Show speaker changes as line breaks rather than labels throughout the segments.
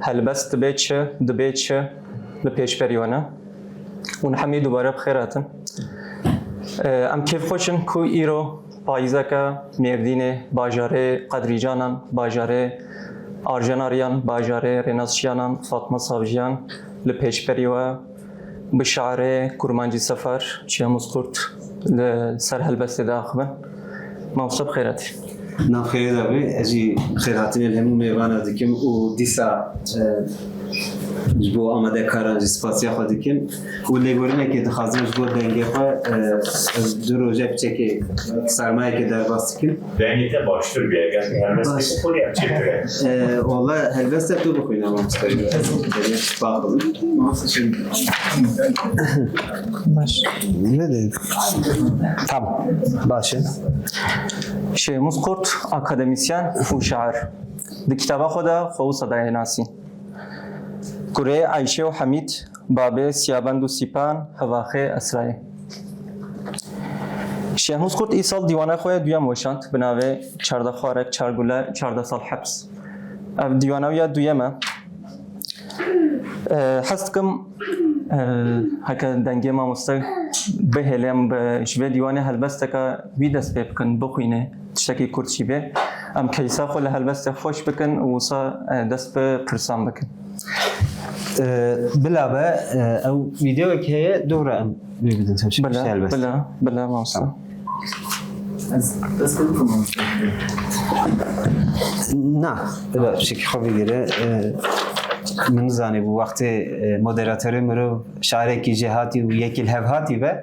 هلبست دبيتش لپیش پریوانه اون همه دوباره بخیراتن ام کیف خوشن کو ایرو پاییزه که مردین باجاره قدریجانان باجاره آرژاناریان باجاره رناسشیانان فاطمه صابجیان لپیش پریوه بشعره کرمانجی سفر چیه مسکورت لسر هلبست داخبن موصب خیراتی
نام خیلی داره اجی خیراتین الهمون میوانه دیکم و دیسا جبو آماده کارانجی سپاسی خود دیکم و لیگورینه که دخوازیم جبو دنگه خواه دو روژه بچه که سرمایه که در باست دیکم
دنگه تا باشتر بیه اگر هلبستی بخوری هم چی توی؟
والله هلبسته تو بخوین اما مستقیم باقلم
Ne dedi? Tamam. Başlayın.
شی مسکورت اکادمیسیان و شاعر دی کتابه خدا خو صدای ناسی کره عایشه و حمید بابه سیابند و سیپان هواخه اسرائیل شی مسکورت ای سال دیوانه خوی دویم وشاند بناوه 14 خارق 4 گله 14 سال حبس اف دیوانه ویا دویمه حستکم هکه دنگه ما مستق بهلم به شبه دیوانه هلبسته که وی دست بکن بخوینه تشکی کرچی به ام کیسا خو هلبسته خوش بکن و وصا دست به پرسان بکن
بلا با او ویدیو که دوره ام ببینید تمشی
بلا ما وصا
دست بکن
نه بلا شکی خوبی گره من زانی بو وقت مدیراتور مرو شعری کی جهاتی و یکی الهباتی به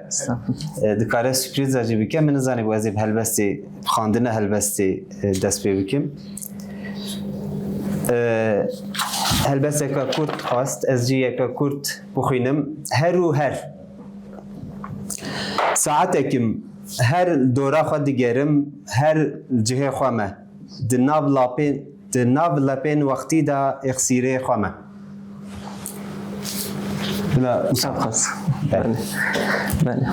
دکاره سپریز عجیبی که من زانی بو ازیب هلبستی خواندن هلبستی دست پی بکیم هلبستی که کورت خواست از جی که کورت بخوینم هر و هر ساعت کم هر دوره خود دیگرم هر جهه خوامه دناب لپین وقتی دا اخسیره خوامه
بلا مسابقه بله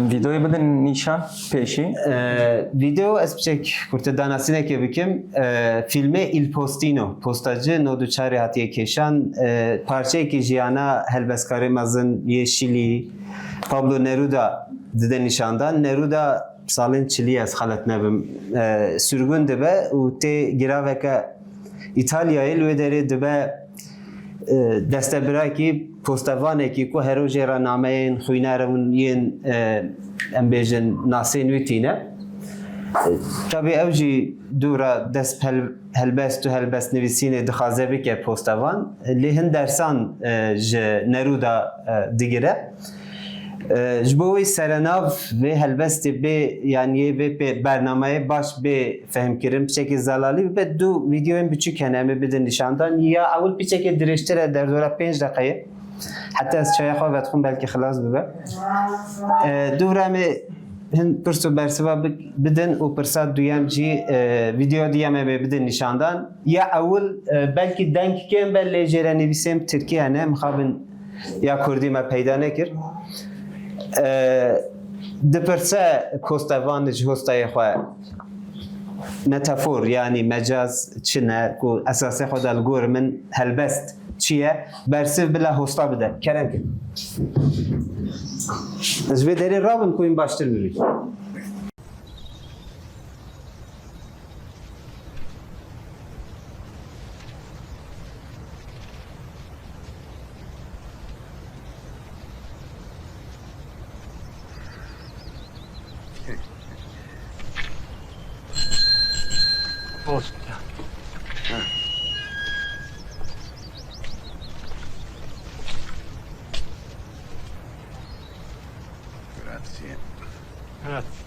ویدیوی بدن نیشان پیشی
ویدیو از بچک کرت دانستینه که بکم فیلم ایل پوستینو پوستاجه نودوچاری هاتیه کشان پارچه که جیانا هلبسکاری مزن یه شیلی پابلو نرودا دیده نشاندن نرودا سالن چلی از خالت نبم سرگون دبه و تی گراوه که ایتالیایی لوی داره دبه دسته برای که پوستوانه که که هر روز را نامه این خوینه رو این امبیجن ناسین ویتینه طبعا اوجی دورا دست هلبست و هلبست نویسینه دخوازه بکه پوستوان لیهن درسان نرودا دیگره جبوی سرناف و هلبست به یعنی به برنامه باش به فهم کردن بچه زلالی به دو ویدیو این بچه کنه بدن نشاندن یا اول بچه که درشتره در دوره 5 دقیقه حتی از چای خواه بدخون بلکه خلاص ببه دوره می هن پرسو برسوا بدن و پرسات دویم جی ویدیو دیامه بدن نشاندن یا اول بلکه دنگ کم بله جره نویسیم ترکیه نه مخابن یا کردی ما پیدا نکر دپرسه کوستوان جهوستای خواه متافور یعنی مجاز چنه که اساسه خود الگور من هلبست چیه برسه بلا هستا بده کرم که از به داری رابم کوین باشتر ببین
Posta.
Grazie.
Grazie.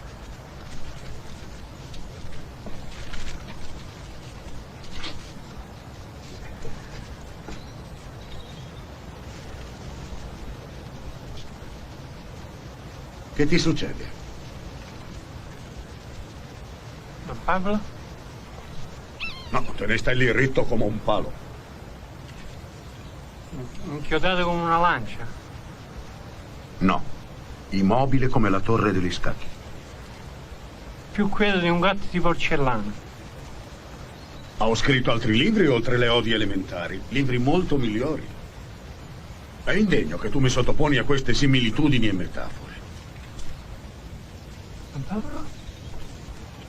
Che ti succede?
Don Pablo?
No, te ne stai lì ritto come un palo.
Inchiodato come una lancia.
No, immobile come la torre degli scacchi.
Più quieto di un gatto di porcellana.
Ho scritto altri libri oltre le odie elementari, libri molto migliori. È indegno che tu mi sottoponi a queste similitudini e metafore.
Don Pablo?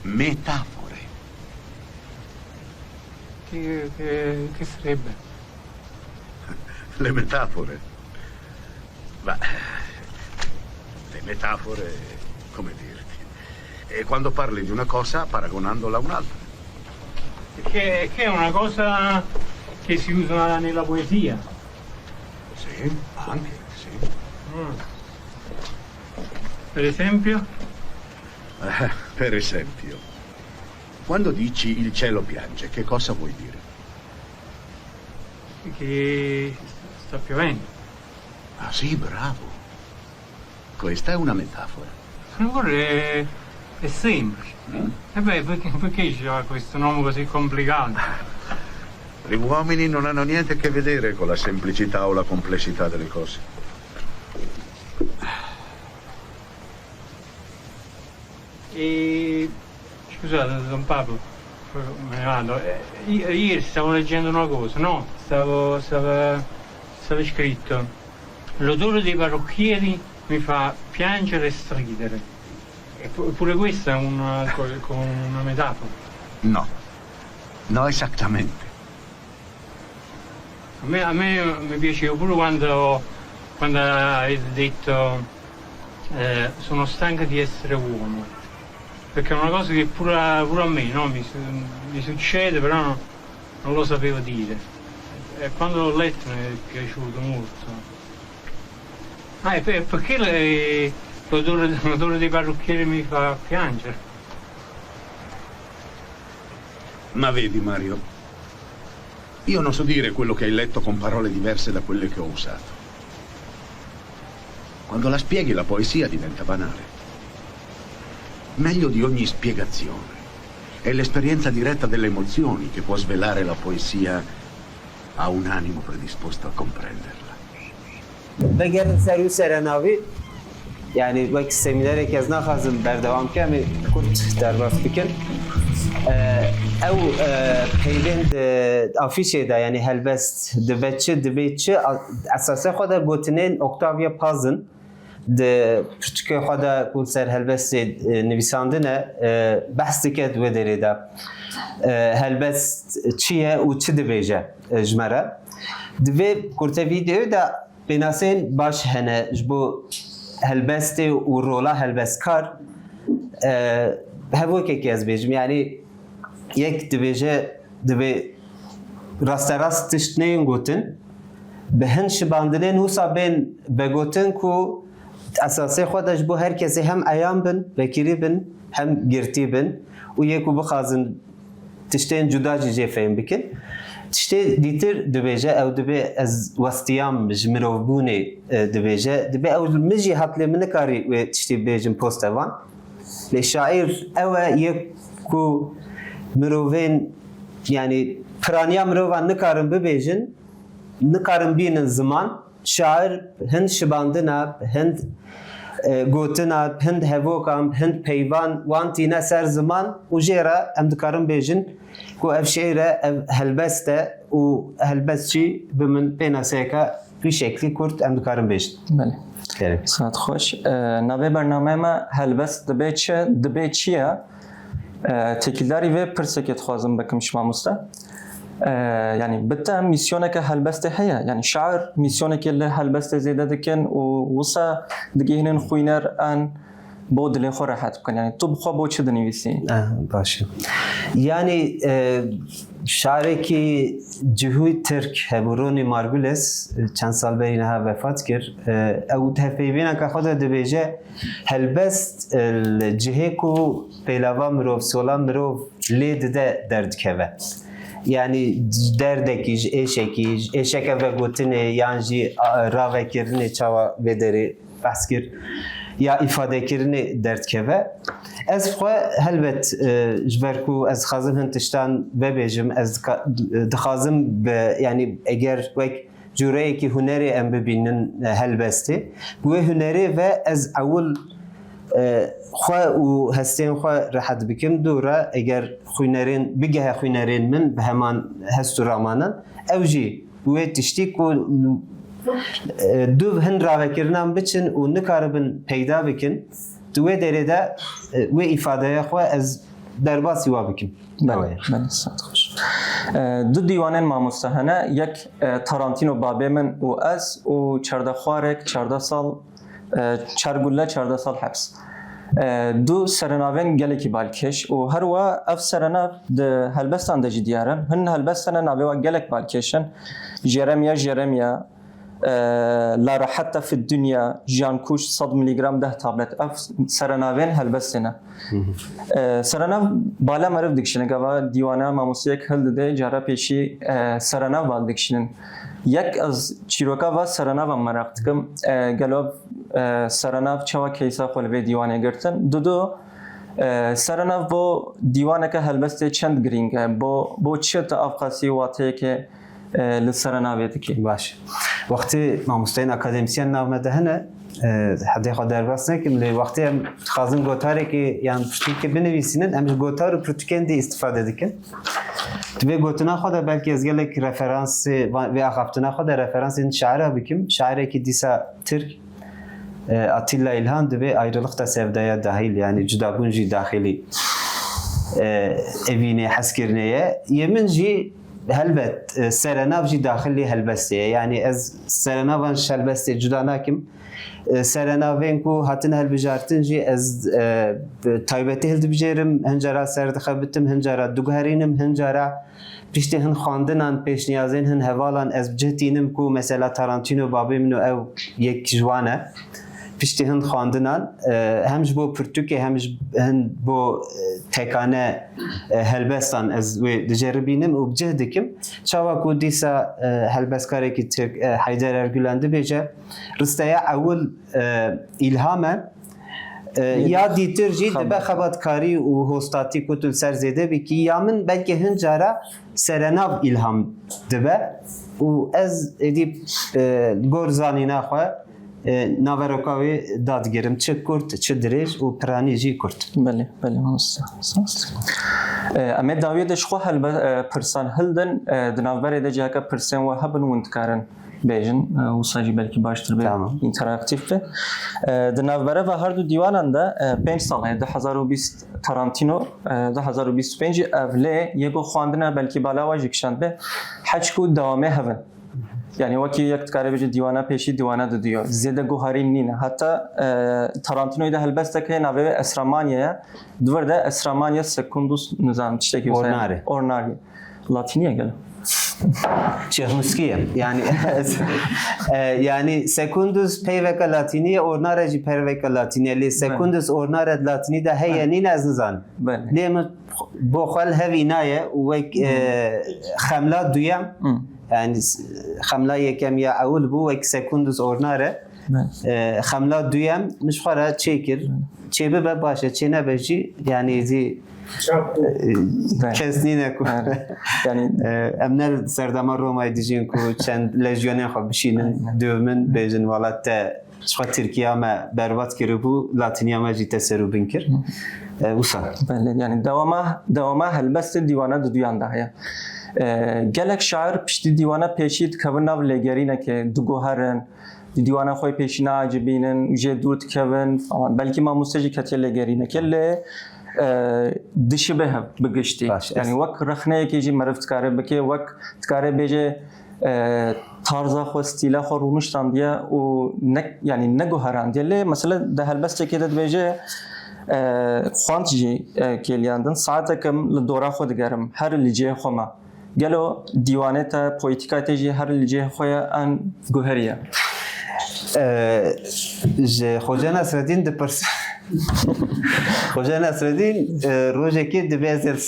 Metafore.
Che sarebbe?
Le metafore. Ma le metafore, come dirti? È quando parli di una cosa paragonandola a un'altra.
Che è una cosa che si usa nella poesia.
Sì, anche, sì.
Per esempio?
Per esempio, quando dici il cielo piange, che cosa vuoi dire?
Che sta piovendo.
Ah sì, bravo. Questa è una metafora.
Ancora è semplice. E beh, perché c'è questo nome così complicato?
Gli uomini non hanno niente a che vedere con la semplicità o la complessità delle cose.
E scusate, Don Pablo, me ne vado. Ieri stavo leggendo una cosa, no? Stava scritto: l'odore dei parrucchieri mi fa piangere e stridere. Eppure questa è una metafora.
No, no esattamente.
A me mi piaceva pure quando hai detto sono stanca di essere uomo, perché è una cosa che pure a me, no? mi succede, però non lo sapevo dire. E quando l'ho letto mi è piaciuto molto. E perché l'odore dei parrucchieri mi fa piangere?
Ma vedi, Mario, io non so dire quello che hai letto con parole diverse da quelle che ho usato. Quando la spieghi, la poesia diventa banale. Meglio di ogni spiegazione è l'esperienza diretta delle emozioni che può svelare la poesia a un animo predisposto a comprenderla.
بگر سریع سرناوی یعنی وقت سمیناری که از نخواستم بردوام که می کورت در باز بکن او پیوند آفیشه دا یعنی هلبست دبیتچه اساسه خود گوتنین اکتاویا پازن د پرتکه خود کل سر هلبست نویساندنه بحث کرد و داره دا هلبست چیه و چه دبیجه جمره دوی کورت ویدیو دا بناسین باش هنه جبو هلبست و رولا هلبست کار هفو که از بیجم یعنی یک دبیجه دبی راست تشت نیم گوتن به هن شباندنه نوسا بین بگوتن کو اساسی خودش بو هر کسی هم ایام بن بکری بن هم گرتی بن و یکو بخازن تشتین جدا جیجه فهم بکن تشتی دیتر دبیجه او دبی از وستیام جمرو بونه دبیجه دبی او مجی حتلی من کاری و تشتی بیجم پوستوان لشاعر او یکو مروین یعنی پرانیا مروان نکارن ببیجن نکارن بینن زمان شاعر هند شباندنا هند گوتنا هند هوکام هند پیوان وانتینا سر زمان و جیرا ام دکارن بیجن کو اف شعره هلبسته و هلبسچی بمن بینا سیکا bir şekli kurt ام دکارن بیجن
بله ساعت خوش نوی برنامه ما هلبست دبی چیه تکیلداری و پرسکت خوازم بکم شما مستا يعني بتا ميسيونك هالبست هيا يعني شعر ميسيونك اللي هالبست زيادة دكن ووصا دقيهن خوينر ان بود اللي خو راحت بكن يعني تو بخوا بو چه دنويسي
باشه يعني شاعری که جهوی ترک هبرونی مارگولس چند سال بینها وفات کرد او تفیبینا که خود دبیجه هلبست الجهه کو پیلاوا مروف سولا مروف لید ده درد که yani derdekij, eşeke ve gotine yanji rave kirine çava vederi baskir ya ifade kirine dert keve. Ez xwe helbet jberku ez xazim hintiştan bebejim ez dixazim yani eğer vek cüreyeki huneri em bibinin helbesti bu huneri ve ez awul خو و هستین خو راحت بکم دوره اگر خوینرین بگه خوینرین من به همان هست و رامانن اوجی و تشتی کو دو هن راوکرنام بچن و نکاربن پیدا بکن دوی دره ده و ifade خو از درباسی وا بکم
بله صد خوش دو دیوانن ماموسته هنه یک تارانتینو بابه من و از و 14 سال 14 سال حبس دو سرناوین گلکی بالکش و هر وا اف سرناو ده هلبستان ده جدیارن هن هلبستان ناوی و گلک بالکشن جرمیا لا راحت في الدنيا جانكوش 100 ملغرام ده تابلت اف سرناوین هلبستنا سرناو بالا مرف دکشنه گوا دیوانه ماموسیک هل ده جارا پیشی سرناو بال دکشنن یک از چیروکا و سرناو مراقب کم گلوب سرناو چوا کیسا خول به دیوانه گرتن دو سرناو با دیوانه که هلبسته چند گرینگه با چه تا افقاسی واته که لسرناویت کی
باشه وقتی ماموستین اکادمیسین نام دهنه حدی خود درباس نکیم لی وقتی هم خازن گوتاری که یعنی پشتی که بنویسینن امش گوتار و پروتوکندی استفاده دکن تو گوتنا خود بلکه از گلک رفرانس و اخفتنا خود رفرانس این شعره بکیم شعره که دیسا ترک اتیلا ایلهان دبی ayrılık da sevdaya dahil yani cudabunji dahili evine haskerneye yeminci helbet serenavji dahili helbestiye yani ez serenavan helbestiye cudanakim serenavên ku hatin helbijartinjî ez taybetî hildibijêrim hincara serdixebitim hincara duguherînim hincara piştî hin xwandinan pêşniyazên hin hevalan ez bicihînim ku mesela Tarantino babê min û ew yek ciwan e piştî hin xwandinan hem ji bo pirtûkê hem ji bo tekane helbestan ez wê diceribînim û bicih dikim çawa ku dîsa helbestkarekî Tirk Heyder Ergülen dibêje risteya ewil îlham e ya dîtir jî dibe xebatkarî û hostatî ku tu ser zêde bikî ya min belkî hin cara serenav îlham dibe û ez êdî gor zanîna xwe ناوروکا وی دادگیرم چه کرد چه درج و پرانی جی کرد.
بله ماموستا. اما داویدش خو هل پرسان هلدن دنابره ده جاکا پرسان و هبن وندکارن بیجن و ساجی بلکی باشتر به اینتراکتیف به دنابره و هر دو دیوانان ده 5 ساله 2020 تارانتینو 2025 اوله یگو خواندنه بلکی بالا واجی کشند به حج کو دوامه هبن یعنی وکی یک کاری بچه دیوانه پیشی دیوانه دادیو زیاده گوهری نینه حتی تارانتینوی ده هلبسته که نوع اسرامانیه دورده اسرامانیه سکوندوس نظام چیزی اورناری لاتینیه گله
چهمسکیه yani sekundus peyveka latiniye ornareci peyveka latiniye li sekundus ornaret latini de heye nine az nizan li bu xal hevinaye ve xamla duyam yani xamla yekem ya awul bu ve sekundus ornare xamla duyam müşxara çekir çebe be başa çene beji yani zi kesinlikle ku yani emnel serdama Roma edicin ku çend lejyonen xo bişinin dövmün bejin valatte şu Türkiye me berbat kiri bu Latinya me jite serubin kir usa
yani devama helbest divana duyan da ya gelek şair pişti divana peşit kavnav legerine ke dugoharan دیوانه خوی پیشینا عجبینن جدود کون falan belki ma musteci katile gerine kelle dişi be bigişti yani vak rakhne ki ji marif tkare beke vak tkare beje tarza xo stila xo runuştan diye o ne yani ne goharan diye mesela da helbest çekede beje xwantji keliyandın saatekim li dora xo digerim her lice xoma gelo diwaneta politika teji her lice xoya an goheriya
خوجا نصرالدین دپرس خوجا نصرالدین روزکی دبیزل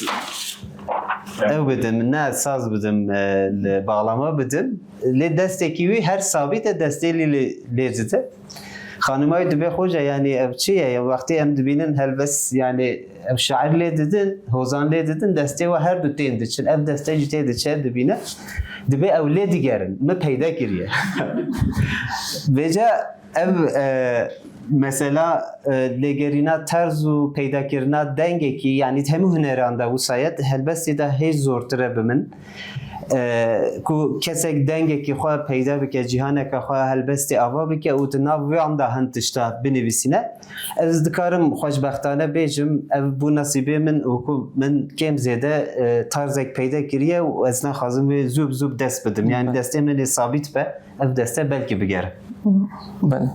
او بدم نه ساز بدم باغلama بدم لی دستکیوی هر ثابت دستی لیزده خانمای دبی خوجا yani ev çiye ya vakti em dibinin helbes yani ev şair le dedin hozan le dedin desteği ve her duteyin için ev desteği jite de çe dibine dibe ev le digerin me peyda kiriye veja ev mesela legerina terz û peydakirina dengekî yani hemû huneran da wisa helbestê de hêj zortir bi min ku kesek dengekî xwe peyda bike cîhaneka xwe helbestê ava bike û di nav wê an da hin tişta binivîsîne ez dikarim xweşbextane bêjim ev bu nasîbê min û ku min kêm zêde tarzek peyda kiriye û ez naxwazim wê zûb zûb dest bidim yani destê min ê sabît be ev deste belkî bigere.
بله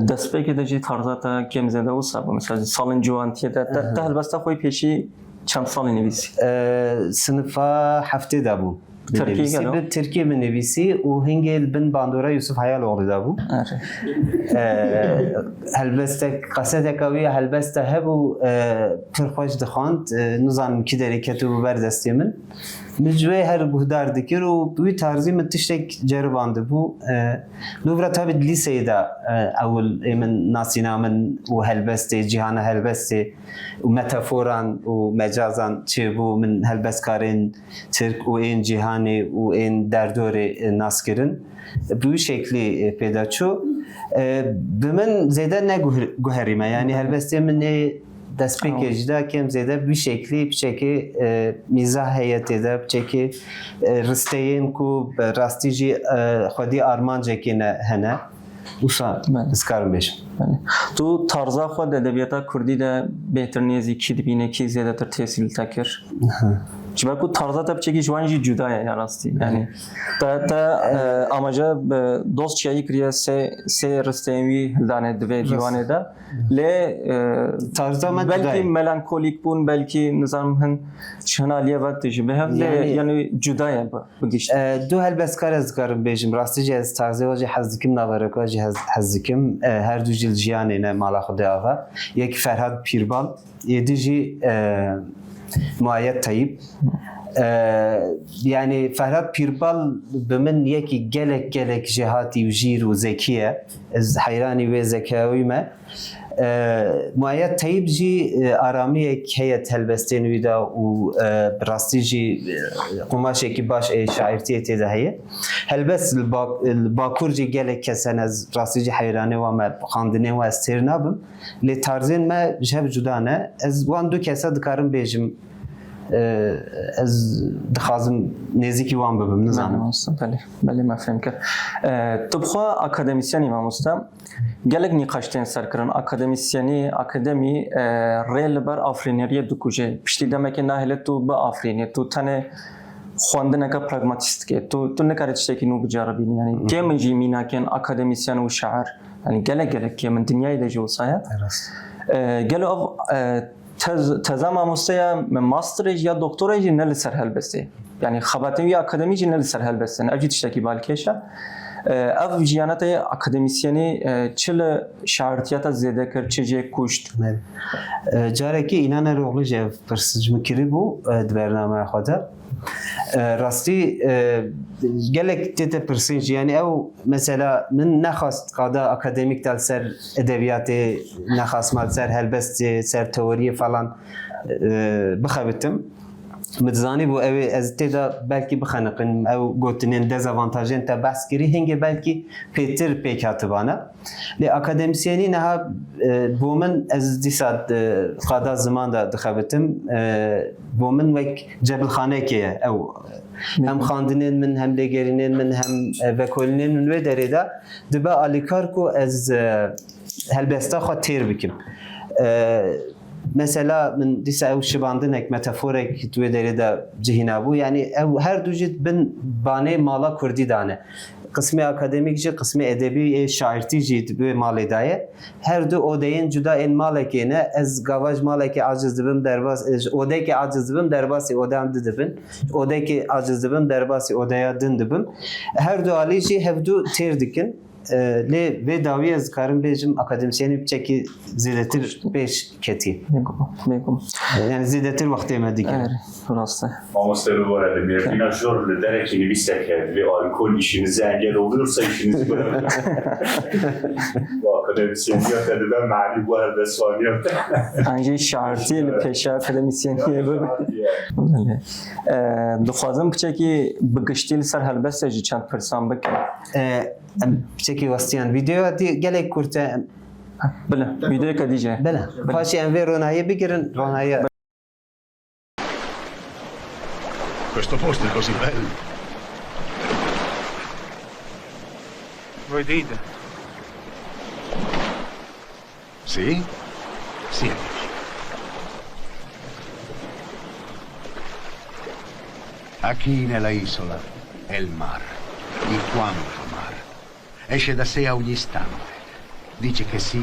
دەستپێکی دەجی تارزاتە کێم زێدە و سابە مثلا ساڵن جوانتیەدا تا هەلبەستە خۆی پێشی چەند ساڵی نویسی
Sınıfa heftê de bu.
Türkiye gelo.
Bir Türkiye mi nevisi o hingel bin bandora Yusuf Hayaloğlu da bu. Helbeste kasete kaviye helbeste hebu pırxoş dixand nizanım ki dereketu bu berdestimin. Mücve her guhdar dikir o bu tarzı mı tiştek cerbandı bu. Luvra tabi liseyi de evvel emin nasinamen o helbeste cihana helbeste o metaforan o mecazan çi bu min helbestkarın Türk o en cihani o en derdore naskirin bu şekli pedaço. Bimin zede ne guherime yani helbeste min ne despekejda kem zede bir şekli mizah heyetede çeki risteyin ku rastici xwedî armancekine hene usa diskarım beş.
Tu tarza xwe de edebiyata Kurdî de bêhtir nêzîkî dibîne kî zêdetir têsîl te kir. Ji ber ku tarza te biçekî ji wan jî cuda ye ya rastî yani te amaca dost çiyayî kiriye sê risteyên wî hildane divê dîwanê de lê
Tarza
belkî melankolik bûn belkî nizanim hin hina aliyê ve ji behev lê yani cuda ye bi gişt.
Du helbestkar ez dikarim bêjim rastici ez tarzê jî hez dikim navereka jî hez dikim her du jîl jiyanê ne mala xwe ava yekî Ferhat Pîrbal yedî jî Muayyet Tayyip. Yani Ferhat Pîrbal bi min yekî gelek jihatî û jîr û zekiye ez heyranî wê zekawî me. Muayyet Tayyip jî aramiyek heye helbestên wî da û rastî jî qumaşekî baş şairtiyê tê de heye. Helbest li Bakur jî gelek kesen ez rastî jî heyranê wan me xandinê wan ez têr nabim. Lê tarzên me ji hev cuda ne. Ez wan du kese dikarim bêjim ez dixwazim nêzîkî wan bibim nizanim.
Belê me fêm kir. Tu bixwe akademisyenî mamosta gelek nîqaştên serkirin akademisyenî akademî rê li ber afrîneriye dikuje piştî demekê nahêle tu bi afrînî tu tenê xwendineka pragmatîst dike tu nikarî tiştekî nû bicaribînî yani kêm jî mînakên akademisyen û şair yani gelek kêm dinyayê de jî wisa ye gelo ev teza mamostaya masterê ya doktorê jî ne li ser helbestê yani xebatên wî akademî jî ne li ser helbestê ev jî tiştekî balkêş e ev jiyana te akademisyenî çi li şairtiyata zêde kir çi jê kuşt
carekî înan eroğlu jî ev pirsij min kiribû di bernameya xwe de rastî gelek tê pirsîn jî yani ew mesela min nexwast qada akademîk del ser edebiyatê nexwast ser helbestê ser teoriyê falan bixebitim متزانی بو او از تدا belki bixeniqin ew gotinên dezavantajên te behs kirî hingê belkî pêtir pêkatibane lê akademisyenî neha bo min ez dîsa qada ziman da dixebitim bo min wek cebilxanekê ye ew hem xandinên min hem lêgerînên min hem vekolînên min wê derê de dibe alîkar ku ez helbesta xwe têr bikim mesela min dîsa ew şibandinek metaforek tuê derê de cihîna bû yani ew her du jî bin banê mala Kurdî dane qismê akademîk jî qismê edebî şairtî jî wê malê daye her du odeyên cuda ên malekê ne ez gava ji malekê aciz dibim derbas odekê aciz dibim derbasî odeyan di dibin odekê aciz dibim derbasî odeya din dibim her du alî jî hev du têr dikin lê vê dawî ez dikarim bêjim akademisyenî biçekî zêdetir pêş ketî yani zêdetir wextê me dikin
rast e
Mamoste bu arada mevkina jor li derekî nivîsek ve alkol işinize engel oluyorsa işinizi bırakın. Bu akademisyenliğe de ben mali bu arada soruyorum.
Ancak şairtî li pêşa akademisyeniyê bibe dixwazim biçekî bi giştî li ser helbestê jî çend pirsan bikim
biçekî westiyan vîdeo gelek kurte
بله ویدیو که دیجه
بله پاشی انوی رونایی بگیرن رونایی
Questo posto è così bello.
Voi dite?
Sì? Sì, amici. Aquí nella isola è il mar, di quanto mar. Esce da sé a ogni istante. Dice che sì,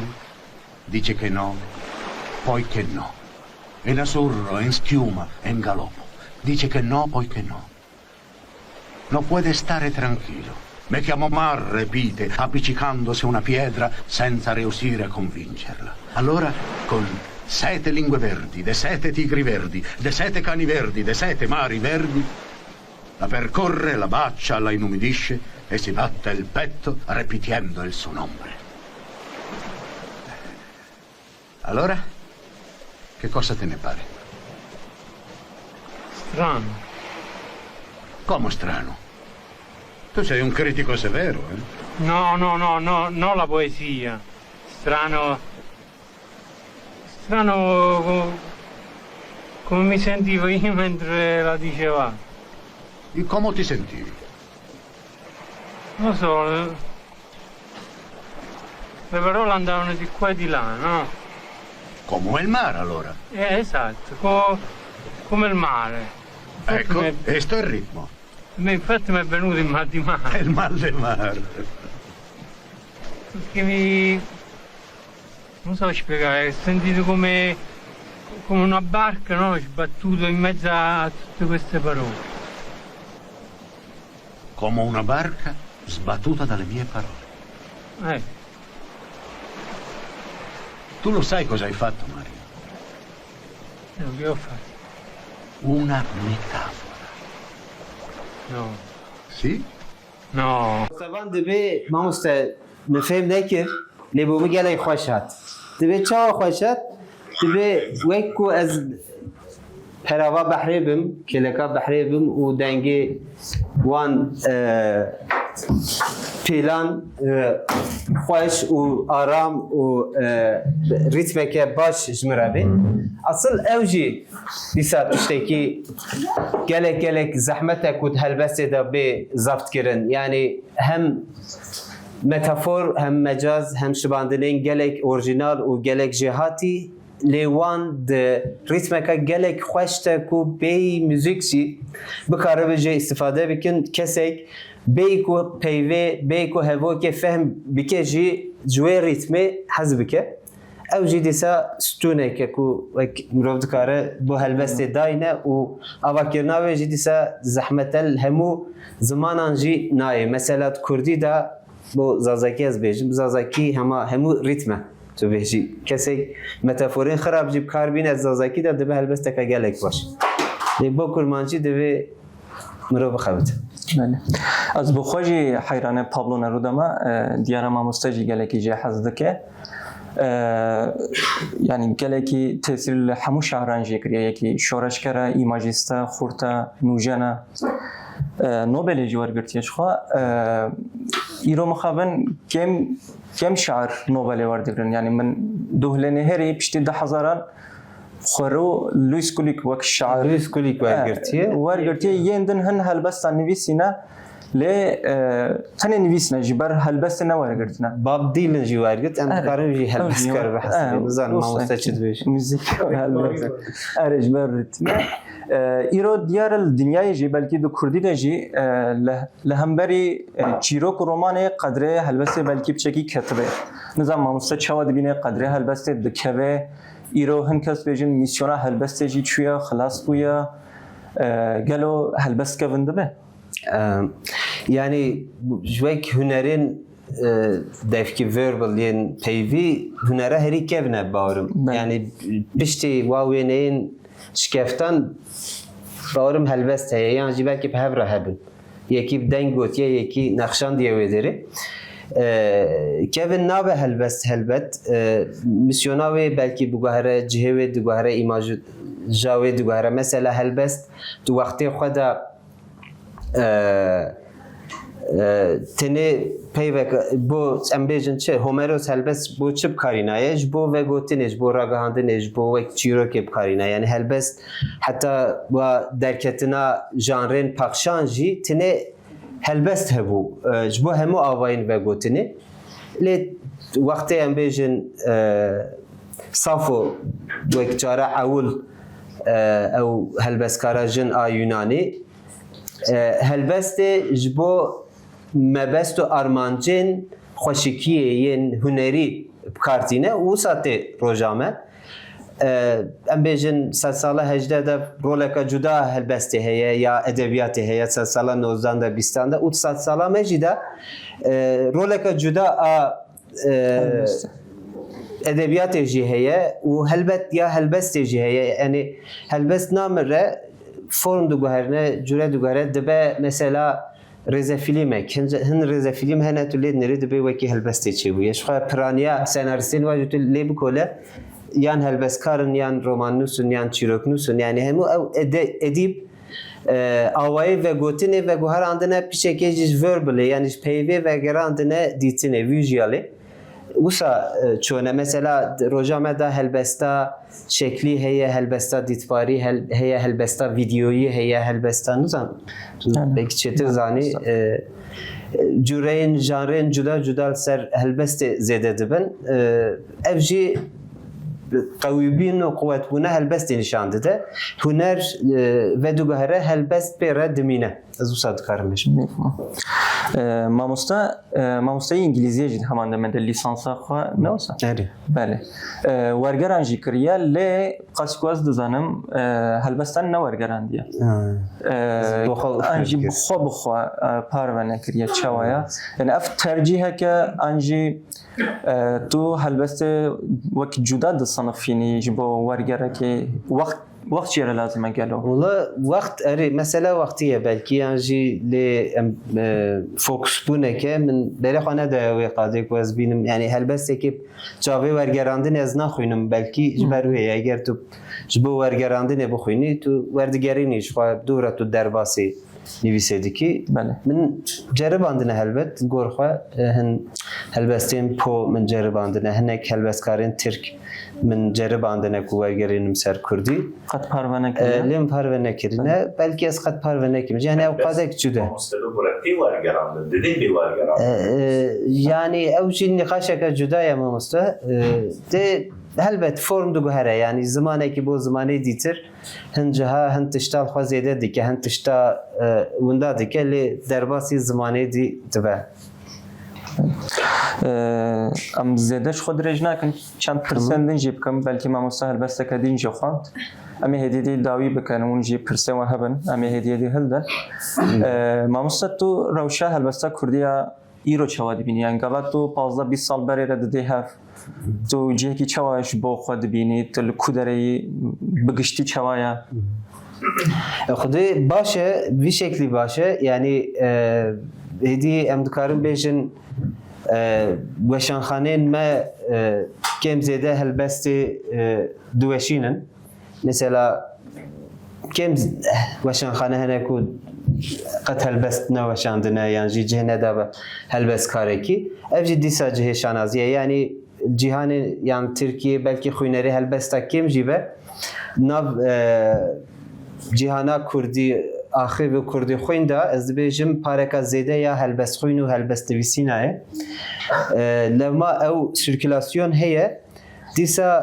dice che no, poi che no. En azzurro, en schiuma, en galoppo. Dice che no, poi che no. Non puede stare tranquillo. Me chiamo mar, repite, appiccicandosi a una pietra senza riuscire a convincerla. Allora, con 7 lingue verdi, de 7 tigri verdi, de 7 cani verdi, de 7 mari verdi, la percorre, la bacia, la inumidisce e si batte il petto ripetendo il suo nome. Allora, che cosa te ne pare?
Strano.
Come strano? Tu sei un critico severo, eh?
No, non la poesia. Strano come mi sentivo io mentre la diceva.
E come ti sentivi?
Non lo so, le parole andavano di qua e di là, no?
Come il mare, allora.
Esatto, come il mare.
Ecco, questo è il ritmo.
Infatti mi è venuto il mal di
È
mare.
il mal del mare.
Perché non so spiegare, ho sentito come una barca, no? Sbattuto in mezzo a tutte queste parole.
Come una barca sbattuta dalle mie parole. Tu lo sai cosa hai fatto, Mario?
Che ho fatto?
Una metafora.
No.
Sì?
No.
طبعا دبی ما مفهم نکر لبومی گله خوشت دبی چه خوشت دبی ویکو از پراوا بحری بم کلکا بحری بم و دنگی وان پیلان خوش و آرام و ریتم که باش جمره بی اصل اوجی دیسا تشتکی گلک زحمتك و هلبسه دا به ضبط کردن یعنی هم متافور هم مجاز هم شباندنین گلک اورجینال و گلک جهاتی لیوان د ریتمک گلک خوشتک و بی موزیکسی بکاره بجه استفاده بکن کسک بیکو پیوه بیکو هوا که فهم بکه جی جوی ریتمه حزب که او جی دیسا ستونه که کو مروف دکاره بو هلبست داینه و آوا کرناوه جی دیسا زحمت الهمو زمانان جی نای مثلا کردی دا بو زازاکی از بیجم زازاکی همو ریتمه تو بیجی کسی متافورین خراب جیب کار بین از زازاکی دا دبه هلبست که گلک باش بو کرمانچی دبه مروف خبت
بله از بخواجی حیران پابلو نرودما دیاره ما مستجی گلکی جه حزده که yani geleki tesir hamu şahran jekriye yeki şoraş kara imajista xurta nujana Nobel jiwar girtiye şwa iro mukhaben kem şair Nobel var digrin yani men duhlene heri pişti 10,000 خورو لویس کولیک وک شاعر
لویس کولیک
ورگرتیه یندن هن هلبستان نویسینا ل تن نویسنا جبر هلبست نه ورگرتنا
باب دیلن جی ورگرت ام کارو جی هلبست کار بحث نزان ما مستشد بیش
موزیک هلبست ارج برت ایرو دیار الدنیای جی بلکی دو کردی دجی لهمبری چیروک رومانه قدره هلبست بلکی بچکی کتبه نظام ما مستشد بینه قدره هلبست دکوه ایرو هنکس بیشتر میسیونا هلبسته جی چویا خلاص بویا گلو هلبست کونده به
یعنی جوک هنرین دفکی وربل یان پیوی هنره هری کونه بارم یعنی بیشتری واوینین شکفتان بارم هلبسته یعنی جیبه که به هفره هبن یکی بدنگوتیه یکی نقشان دیوی داره کevin nave helbet misyonavê belkî biguhere cihêwê diguhere îmaj javê diguhere mesela helbest tu wextê xwe de Tene peyvek bu embejin çe Homeros helbest bu çip karinayej bu ve gotinej bu ragahandinej bu ve çirokep karina yani helbest hatta bu derketina janren pakşanji tene helbest hebu bu hemu avayin ve gotini le vakti embejin safo ve çara avul او هلبسکارجن آیونانی هلبسته جبو مبست و آرمانجن خوشکیه ین هنری بکارتینه و ساته روجامه ام بیجن ست ساله هجده ده رولکا جدا هلبسته هیه یا ادبیات هیه ست ساله نوزدان ده بیستان ده و ست ساله مجیده رولکا جدا edebiyat heye و helbet ya helbest heye yani helbest namre form dugarne cüre dugare debe mesela reze filme hin reze film hene tüled nere debe veki helbest çebu yaşa praniya senaristin vajutu lebu kole yan helbestkarın yan romannusun yan çiroknusun yani hemu edip avayı ve gotine ve guhar andına bir şekilde verbal yani peyve ve gerandine ditine visually Usa çöne mesela rojame da helbesta şekli heye helbesta ditvari heye helbesta videoyu heye helbesta nuzan belki çetir zani cüreyin janren cuda ser helbeste zededi ben evci قویبین و قوت بونه هلبست نشانده ده هنر و دوگهره هلبست بره دمینه از او صد کارمش
ماموستای انگلیزی جد همان دمنده لیسانسا خواه نه olsa
اری
بله ورگران جی کریه لی قاسکواز دزانم هلبستان نه ورگران دیه انجی بخوا پارونه کریه چوایا یعنی اف ترجیحه که انجی تو هلبست وقت جدا دصنفینی جبو ورگره که وقت چیره لازمه گلو
والله وقت اری مثلا وقتیه بلکی انجی لی فوکس بونه که من بره خانه ده وی قاضی کوز بینم یعنی هلبسته که جاوی ورگراندن از نخوینم بلکی جبروه اگر تو جبو ورگراندن بخوینی تو وردگرینی شخواه دوره تو درباسی نویسیدی که من جرباندنه هلبت گورخواه هن هلبستیم پو من جرباندنه هنک هلبستکارین ترک من جرباندنه کو ورگرینم سر کردی
قد پروانه کریه
لیم پروانه کرینه بلکی از قد پروانه کریم yani o kadar küçüğde yani evci nikaşaka cüda ya mamusta de helbet form du gehre yani zamane ki bu zamane ditir hincaha hin tiştal xwazede dike hin tişta wenda dike li derbasi zamane di dibe
ام زیادش خود رج نکن چند پرسندن جیب کم بلکه ماموستا هلبست کدین جا خواند امی هدیه داوی بکنم اون جیب پرسه و هبن امی هدیه دی هلدن ماموستا تو روشه هلبستا کردیا ایرو چوادی بینی انگلا تو 15-20 سال بری رد دی هف تو جه کی چواش با خود بینی تل کودری بگشتی چوایا
خودی باشه bir şekli باشه yani hediye emdkarın beşin وشانخانه ما كم زيادة هالبستي دوشينن مثلا كم وشانخانه هنا كود قد هالبست نوشاندنا يعني جهنا دابا هالبست كاريكي أفجي ديسا جهة شانازية يعني جهان يعني تركيا بلكي خوينري هالبستا كم جيبه ناف جهانا كردي آخر و کردی خوینده از بیشم پارک زیاده یا هلبست خوین و هلبست ویسینه لما او سیرکلاسیون هیه دیسا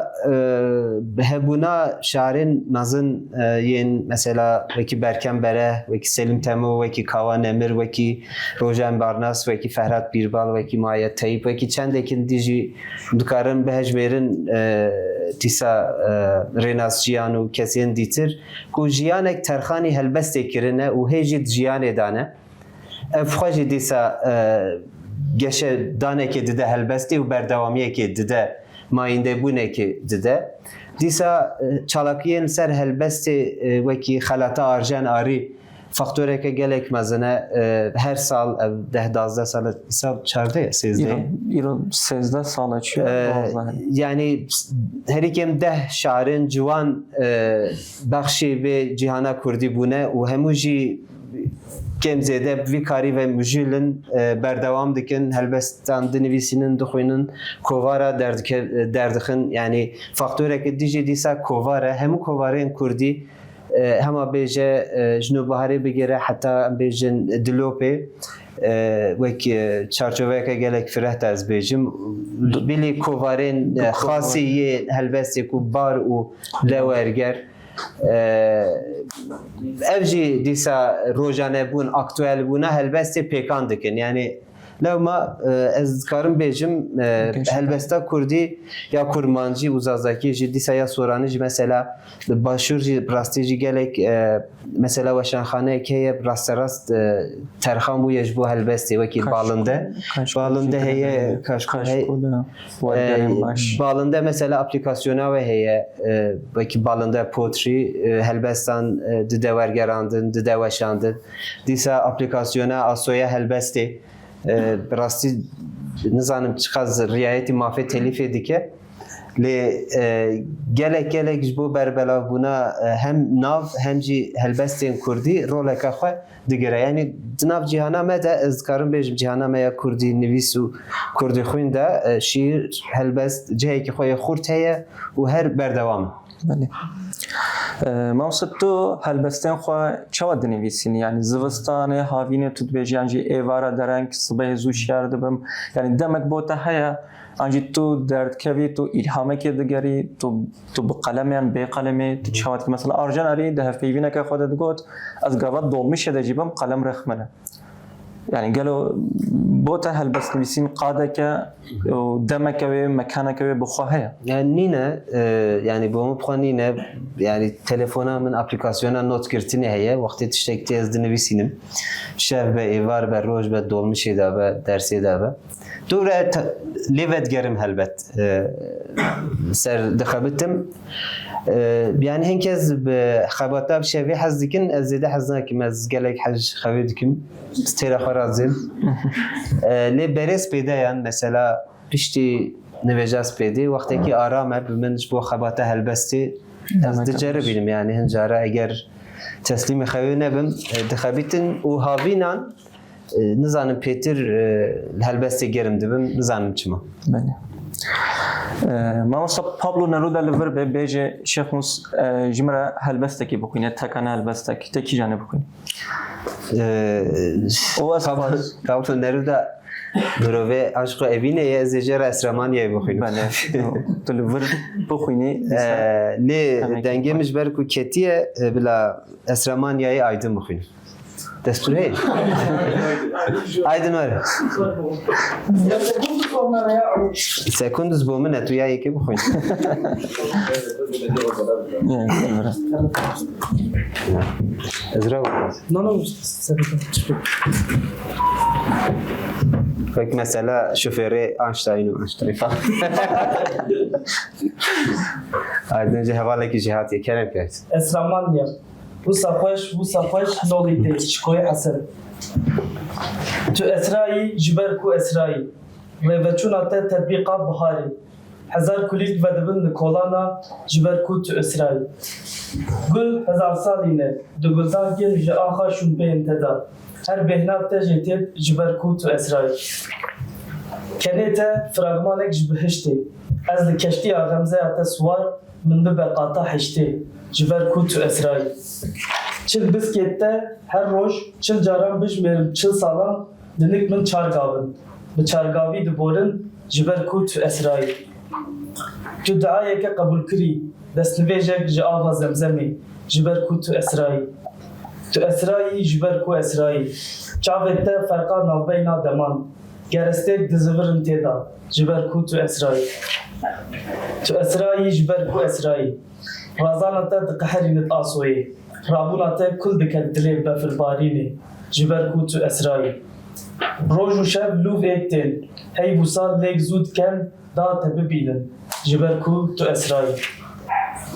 هبونا شعرین نازن ین مثلا وکی برکم بره وکی سلیم تمو وکی کاوان امر وکی روژن بارناس وکی فرهاد بیربال وکی مایه تایب وکی چند اکن دیجی دکارن بهش میرن دیسا رناس جیان و کسین دیتر کو جیانک ترخانی هلبست کرنه و هیجید جیان دانه افخواجی دیسا گشه دانه که دیده هلبستی و بردوامیه که دیده ماینده بونه که دیده دیسا چالاکیین سر هلبستی وکی خلاطه آرژن آری فاکتوره که گلک مزنه هر سال 10-12 سال حساب 14 13
ایران 13 ساله چیه
yani her ikem 10 şairin civan baxşi ve cihana kurdi bune و هموجی kêm zêde vî karî ve mijîlin berdewam dikin helbestan dinivîsînin dixwînin kovara derdixin yani faktoreke dijî dîsa kovar e hemû kovarên Kurdî hema bêje ji nûbaharê bigire heta bêjin dilopê wek çarçoveyeke gelek fireh te ez bêjim bilî kovarên xasî yê helbestê ku bar û lewerger ev jî dîsa rojanebûn aktûelbûna helbestê pêkan dikin yani lewma ez dikarim bêjim helbesta Kurdî ya kurmancî û zazakî jî dîsa ya soranî jî mesela li başûr jî rastî jî gelek mesela weşanxaneyek heye rasterast terxan bûye ji bo helbestê wekî balinde heye balinde mesela aplikasyona ve heye wekî balinde potrî helbestan di dewergerandin di deweşandin dîsa aplikasyona asoya helbestê rastî nizanim çiqas riayetî mafê telîfê dike lê gelek ji bo berbelavbûna hem nav hem jî helbestên Kurdî roleka xwe digire yani di nav cîhana me de ez dikarim bêjim cîhana me ya Kurdî nivîs û Kurdî xwîn de şîr helbest cihekî xwe yê xurt heye û her berdewam
بله مامۆستا تۆ هەلبەستێن خوا چاوە دنیویسین یعنی زivistانê havînê tu dibêjî yan jî êvara dereng sibehê zû şiyar dibim yani demek bota heye an jî tu derdkevî tu îlhamekê digerî tu bi qelemeyan bê qalemê tu çawa dikî mesela arjan erî di hevpeyvîneke xwe de digot ez gava dolmişê de cîbim qelem rexmine yani gelo bota helbest nivîsîn qadeke û demeke wê mekaneke wê bi xwe heye
yani nîne yani bo min bixwe nîne yani telefona min aplikasyona notgirtinê heye wextê tiştekî ez dinivîsînim şev be êvar be roj be dolmişê de be dersê de be dûre lê vedgerim helbet ser dixebitim yani hinkez bi xebata bi şevê hez dikin ez zêde hez nakim ez gelek hez xewê dikim têra xwe razim lê berê spêdeyan mesela piştî nivêja spêdê wextekî aram e bi min ji bo xebata helbestê ez diceribînim yani hin cara eger teslîmê xewê nebim dixebîtin û havînan nizanim pêtir helbestê gerim dibim nizanim çima
بله مامۆستا پابلۆ نەرۆدا li vir be bêje Şêx Mus ji min re helbestekê bixwîne tekane helbestek te kîjanê bixwîne
Pablo Neruda mirovê aşk û evînê ye ez ê jê re Esremaniyayê bixwînim
bele tu li vir bixwînî
lê dengê min ji ber ku ketiye bila Esremaniyayê Aydın bixwînim Destur hey. Aydın var. Sekundus bu mu ne tu ya yeki bu koyun. Ezra var.
No.
Bak mesela şoförü Einstein falan. Aydınca havalaki cihat ye kerem kert.
Esramaniya. Bu safeş nolite şikoy asır. Tu Esra'yı jiberku Esra'yı. Reveçuna te tetbika buhari. Hazar kulit vedibin Nikolana jiberku tu Esra'yı. Gül hazar saline. Duguldan gel ji aha şunpeyin teda. Her behnat te jetib jiberku tu Esra'yı. Kenete fragmanek jibihişti. Ez li keşti ağamze ate suvar min bi beqata hişti. Jiberku tu Esra'yı. Çil biskette her roj çil caran bijmerim çil salan dinik min çargavin. Bi çargavi diborin jiberku tu Esra'yı. Tu duayeke kabul kiri destnivêjek ji ava zemzemê jiberku tu Esra'yı. Tu Esra'yı jiberku Esra'yı. Çavê te ferqa navbeyna deman. Gerestek dizivirin têda jiberku tu Esra'yı. Tu Esra'yı jiberku Esra'yı. Razana te diqeherînit asoyê. Rabûna te kul dike dilê befilbarînê jiberku tu Esra'yı. Roj û şev lûv êk tên. Hey wisa lêk zû diken da te bibînin jiberku tu Esra'yı.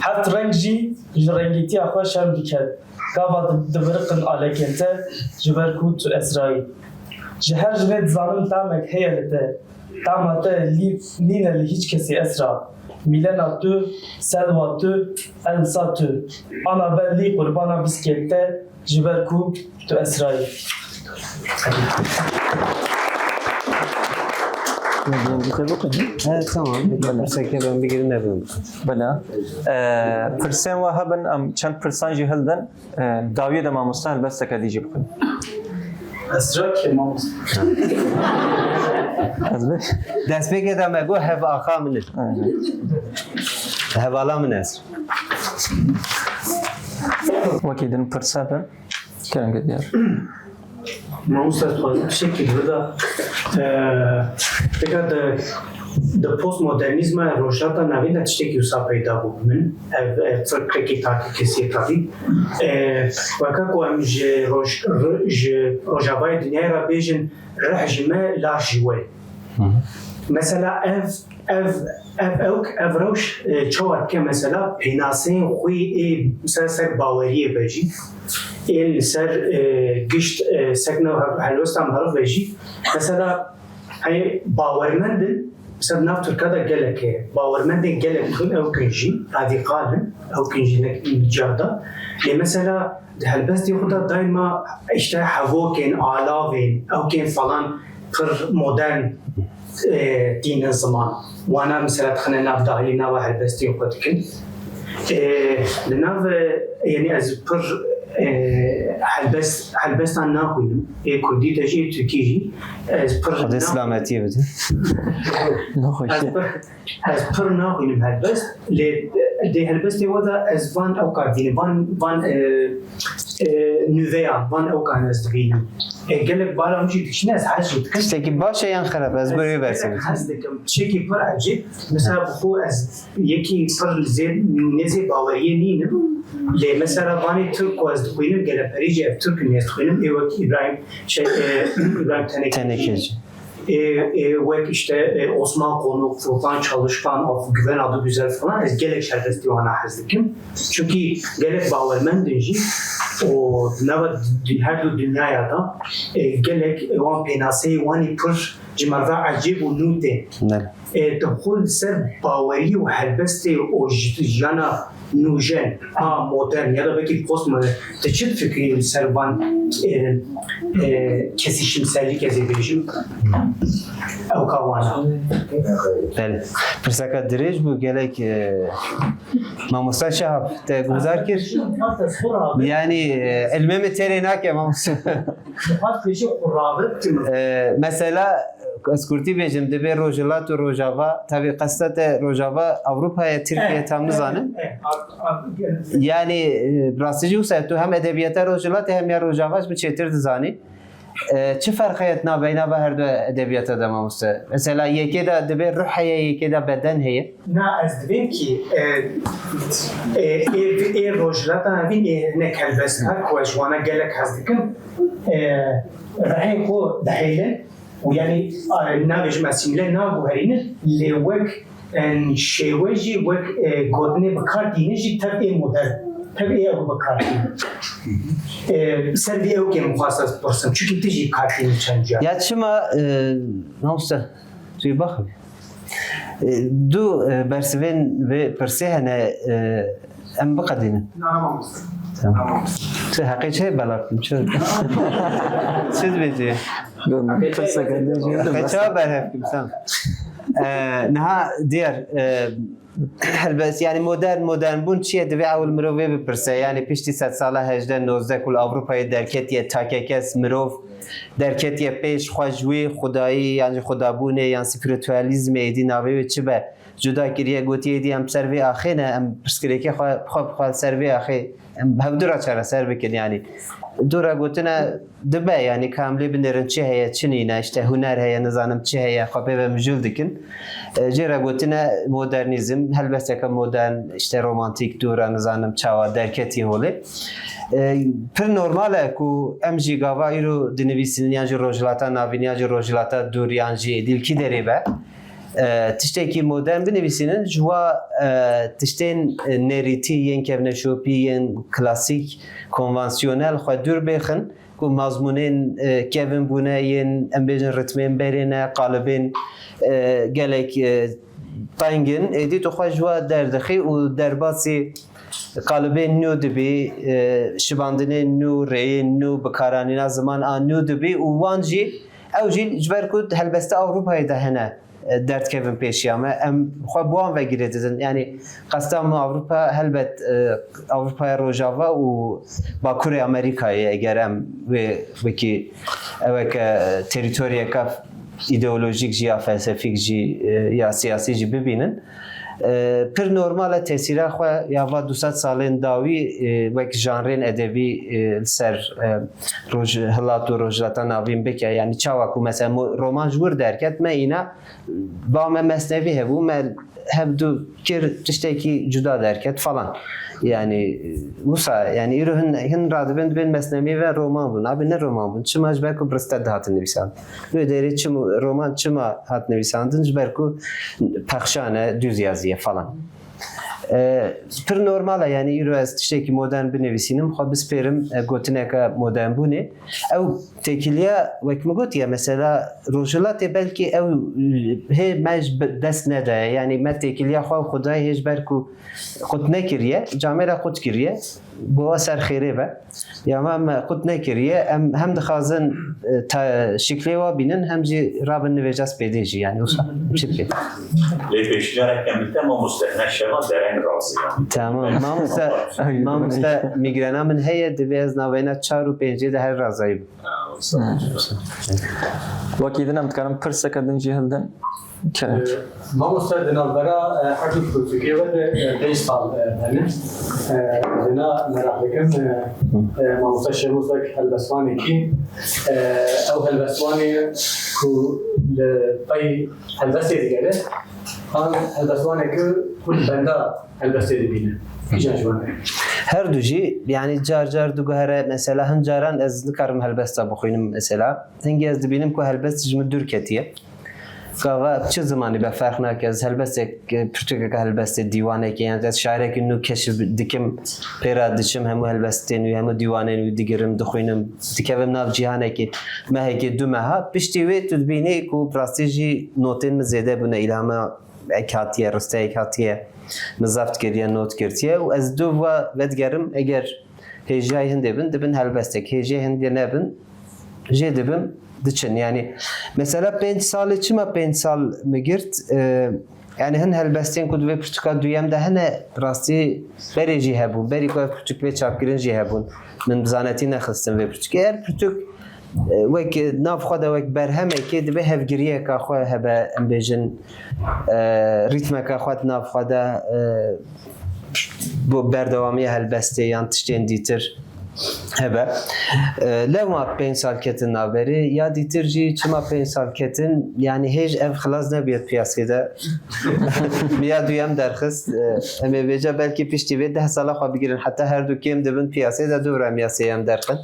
Heft reng jî ji rengîtiya xwe şerm diken. Gava dibiriqin alekên te jiberku tu Esra'yı. Ji her jinê dizanim tamek heye li te Dama te nîne li hiç kesî esra. Milena tu, selva tu, elsa tu. Ana ben lî qurbana biskette ji ber ku tu esrayî.
Evet tamam. Perseke ben bir girin yapıyorum.
بله پرسیان و هبن ام چند پرسان جی هلدن داوی دم آموزتا هلبست که دیجی بکن
Esra kim olsun?
از بی
Dest peki de mego hev aka minir. Hev ala minir.
وکی دن پرسا بن کرم که دیار
Mausa bir şekilde burada peki de postmodernizma rojata navina tişteki usa peyda bugün ev fırkaki takip kesiye tabi vaka ko em je rojavay dünyaya bejin rejime la jiwe mesela ev roş çoğat ke mesela penasen huy mesela ser bavariye beji el ser gişt sekne halostan harf beji mesela hani bavarmendin mesela nav Türkiye'de geleke bavarmendin gelek ev kinji radikalın ev kinji cihada mesela helbest yuhuda daima işte havoken alaven evken falan kır modern dinin zaman وانا مثلا دخلنا ناف داخلنا واحد بس يقدكن لناف يعني از بر هلبست عن ناقوينم كردي تجي تركيجي از بر
Hadi İslamiyet'i bidi.
از بر ناقوينم هلبست لي هلبست وذا از فان او كاردين فان نوفيا فان او كان از دبينم قالك بالا مشي تشناس حاجه
İşte ki baş yan xarab az böyle versin.
حزدكم شيكي بر عجيب مثلا بخو از يكي بر زين نزي باوريه نينم لي مثلا باني ترك واز دخوينم قال بريجي اف ترك نيز دخوينم اي وقت ابراهيم شيء ابراهيم
Tenekeci.
Vek işte Osman Konuk, Furkan Çalışkan, of Güven adı güzel falan ez gelek şerbest divana hazdikim. Çünkü gelek bağırmendinci o neva her dünyaya da gelek wan penasey wani pır cimarda acib u nute. تدخل سر باوری و هلبسته و جانا نوجن مدرن یا da belki postmodern تجد fikri serban kesişimsellik edebileceğim o kavana.
Bəli. Pirsaka dirij bu gelek mamusta şahap te guzar kir. Yani elme mi terenak ya mamusta. Mesela Askurti bejim de be Rojava to Rojava tabi kastat Rojava Avrupa'ya Türkiye tam nizanı. Yani rastlıcı olsa tu hem edebiyata Rojava hem ya Rojava bir çetir dizani. Çi farkiyet na beyna ve her de edebiyata da mamusta. Mesela yeke de de be ruh heye yeke de beden heye.
Na ez dibim ki Rojava da ne kelbest ha ko jwana gelek hazdikim. Rahin ko dahile ويعني ناقش مسئله ناقو هرينه لوك ان شيوجي وك قدنه بكارتينجي تبعي مدر تبعي او بكارتين سربي او كم مخصص برسم çünkü تجي كارتين چنجا
Ya çima mamusta suyu bak. Du bersivin ve persihane em baqadine.
Tamam.
Tamam. Sen hakikat balartım çok. Siz bece. Kaça berhefkim sen. Naha diğer بس يعني مودرن بون چیه دوی اول مروفه بپرسه یعنی پیشتی 100 ساله 18 19 کل اروپای درکتیه تاکیکس مروف درکتیه پیش خواجوی خدایی یعنی خدابونه یعنی سپریتوالیزم ایدی ناوی و چه به جدا کریه گوتی ایدی هم سروی آخه نه هم پرسکری که خواب سروی آخه هم دورا چرا سر بکن یعنی دورا گوتنا دبه یعنی کاملی بندرن چه هیا چنینه işte هنر هیا نزانم چه هیا خوابه و مجول دکن جرا گوتنا مدرنیزم هلبسته که مدرن işte romantik dura نزانم çava derketi hole پر نورماله کو ام جی گاوا ایرو دنویسین یانجی روجلاتا ناوینیانجی روجلاتا دوریانجی دیلکی دریبه تشتكي مودرن بنویسینن جوا تشتين نريتي ين كبنشوبي ين كلاسيك konvansiyonel خو دور بخن کو ku mazmunên kevin bûne yên em bêjin ritmên berê ne qalibên gelek tangin êdî tu xwe ji we derdixî û derbasî qalibên nû dibî şibandinên nû rêyên nû bikaranîna ziman a nû dibî û wan jî ew jî ji ber ku helbesta Ewropayê de hene derdkevin pêşiya me em xwe bi wan vegirê didin yani qesta me Ewropa helbet Ewropaya Rojava û Bakurê Amerîkayê eger em wê wekî eweke terîtoryeka ideolojik jî ya felsefîk jî ya siyasî jî bibînin pir normal e tesîra xwe ya va 200 salên dawî wek janrên edebî li ser hilat û rojhilata navîn bike yani çawa ku mesela roman ji wir derket me îna ba me mesnevî hebû me hebdû kir tiştekî cuda derket falan yani wisa yani îro hin radibin dibên mesnevî ve roman bûn abi ne roman bûn çima ji ber ku bi riste de hatin nivîsandin wê derê çima roman çima hat nivîsandin ji ber ku pexşane düz yazıya falan pir normal e yani îro ez tiştekî modern binivîsînim xwe bispêrim gotineka modern bûnê ew têkiliya wek min gotiye mesela rojhilatê belkî ew hê me ji dest nedaye yani me têkiliya xwe û xwedayê hê ji ber ku xut nekiriye camêra xut kiriye bi we ser xêrê be ya me xut nekiriye em hem dixwazin şiklê we bînin hem jî rabin nivêja spêdê jî yani wisa çi bikê
lê pêşniyareke min te mamoste hene şeva dereng razî
tamam mamoste mîgrena min heye divê ez navêna 4 û 5 de her razayî bim
وەکی دنم دکارم پرسەکە دنجی هەلدن
مامۆستا دنالبەرە حەقی پرتوگیەوە 5 ساڵ هەنێ دنا مەراحەکەم مامۆستا شێمۆزێک هەلبەسوانێکی ئەو هەلبەسوانێ کو لە پەی هەلبەستێ دیگەرێ ئەم هەلبەسوانێکە کول بەندا هەلبەستێ دەبینە ئیژان جوانێ
her du jî yani car diguhere mesela hin caran ez nikarim helbesta bixwînim mesela hingî ez dibînim ku helbest ji min dûr ketiye gava çi zimanî be ferq nake ez helbestek pirtûkeka helbestê dîwanekê yani ez şairekî nû keşif dikim pêra diçim hemû helbestên wî hemû dîwanên wî digirim dixwînim dikevim nav cîhanekê mehekê du meha piştî wê tu dibînî ku rastî jî notên min zêde bûne îlhama ek hatiye risteyek hatiye mizaft kiriye not kirtiye û ez du vedgerim eger hêjiyayê hindê bin dibin helbestek hêjiyê hindê nebin jê dibin diçin yani mesela 5 salê çima 5 sal mi girt yani hin helbestên ku divê pirtûka duyem de hene rastî berê jî hebûn berî ku ev pirtûk vê çapkirin jî hebûn min bi zanetî nexistin vê pirtûkê er pirtûk wek nav xwe de wek berhemekê dibe hevgiriyeka xwe hebe em bêjin rîtmeka xwe nav xwe de bo berdewamiya helbestê yan tiştên dîtir hebe lewma 5 sal ketin navberê ya dîtir jî çima 5 sal ketin yani hêj ev xilas nebiyet piyasê de miya duyem derxist em ê bêje belkî piştî vê 10 sala xwe bigirin heta her du kêm dibin piyasê de dûra miya sêyem derxin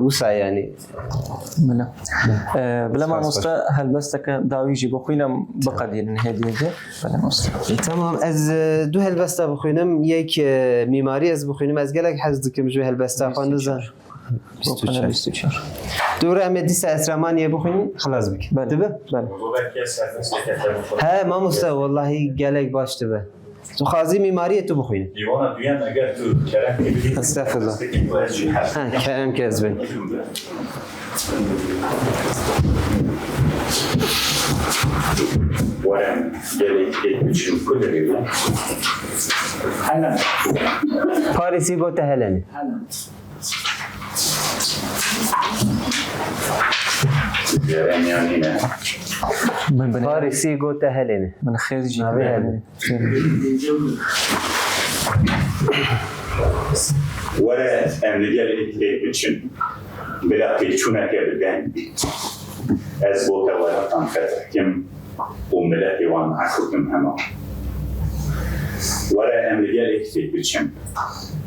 wisa yani
بلا مامۆستا هەلبەستەکە داوی jî بخوینم بقەدîرن هێدیێ بلا مامۆستا
tamam ez du helbesta bixwînim yek mîmarî ez bixwînim ez gelek hez dikim ji helbesta xwe nizan
24
dûra em ê dîsa esramaniyê bixwînin xilas bikin dibe he mamosta wallahî gelek baş dibe tu xwazî mîmariyê tu bixwînî
dîwana duyem eger tu kerem kebî
estağfurullah kerem kez bin
warem gelek için kullanıyor.
Helen.
Parisî gote Helenê
Yarem yani ne?
Parisî gote Helenê
من خێر jî
Navê Helenê
Were em li gel ekmek için bila pêçûneke bidin ez bo te weratan xetekim û miletê wan hexutim hema were em li gel ekmek için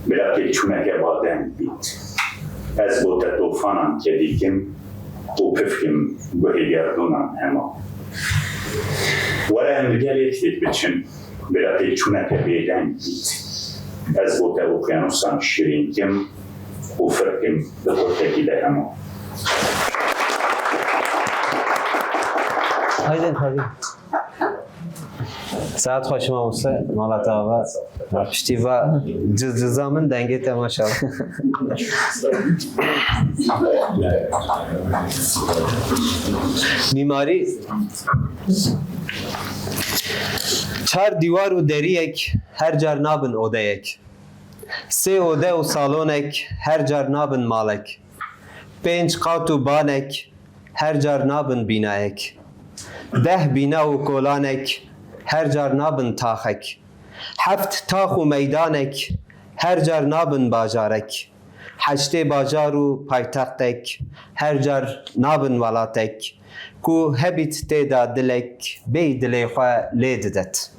bila pêçûneke badem bît ez bo te tofanan kedîkim û pifkim guhêgerdonan hema were em li gel ekmek için bila pêçûneke bêdeng bît ez bo te okyanusan şirînkim û û firkim bi kurtekî de hemû.
Haydi tabii. Saat hoşuma olsa Malat Ağabey. Piştiva cızcızamın dengete maşallah. Mimari çar divar û deriyek her car nabin odeyek. Sê ode û salonek her car nabin malek. Pênc qat û banek her car nabin bînayek. Deh bîna û kolanek her car nabin taxek. Heft tax û meydanek her car nabin bajarek. Heştê bajar û paytextek her car nabin welatek. Ku hebît têda dilek bê dilê xwe lê didet.